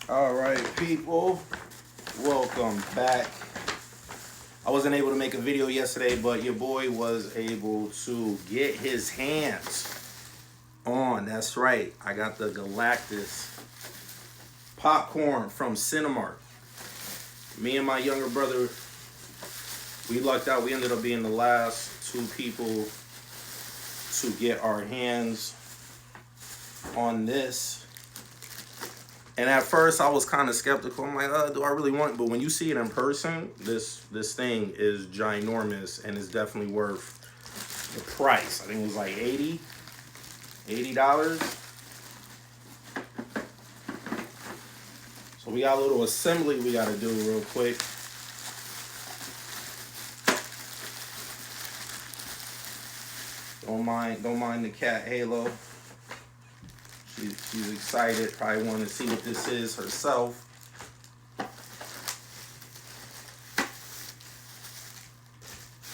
All right, people, welcome back. I wasn't able to make a video yesterday, but your boy was able to get his hands on. That's right, I got the Galactus popcorn from Cinemark. Me and my younger brother, we lucked out. We ended up being the last two people to get our hands on this. And at first I was kind of skeptical. I'm like, do I really want it? But when you see it in person, this thing is ginormous and it's definitely worth the price. I think it was like $80. So we got a little assembly we got to do real quick. Don't mind the cat Halo. She's excited, probably want to see what this is herself.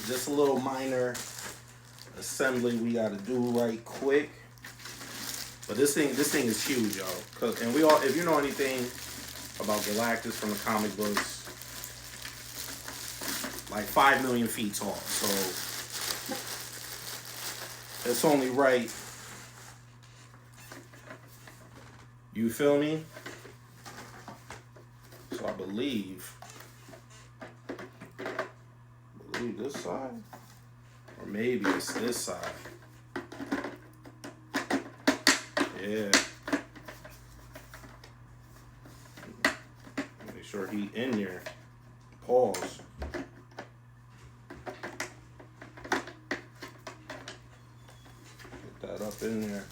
Just a little minor assembly we got to do right quick. But this thing is huge, y'all. And we all, if you know anything about Galactus from the comic books, like 5 million feet tall. So it's only right. You feel me? So I believe this side, or maybe it's this side. Yeah. Make sure he in there. Pause. Get that up in there.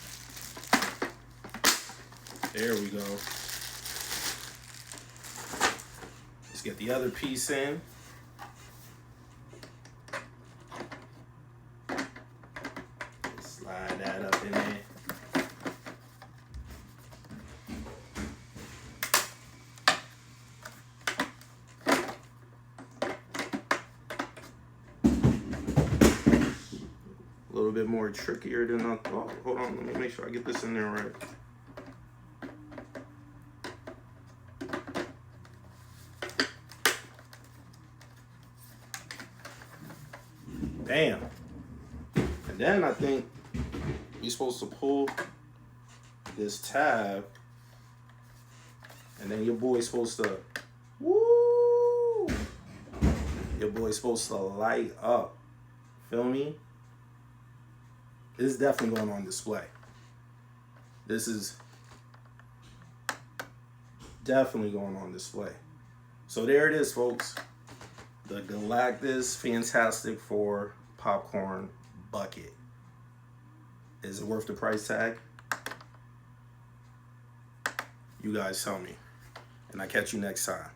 There we go. Let's get the other piece in. Slide that up in there. A little bit more trickier than I thought. Hold on, let me make sure I get this in there right. Bam. And then I think you're supposed to pull this tab, and then your boy's supposed to, woo! Your boy's supposed to light up. Feel me? This is definitely going on display. This is definitely going on display. So there it is, folks. The Galactus Fantastic Four popcorn bucket. Is it worth the price tag? You guys tell me. And I catch you next time.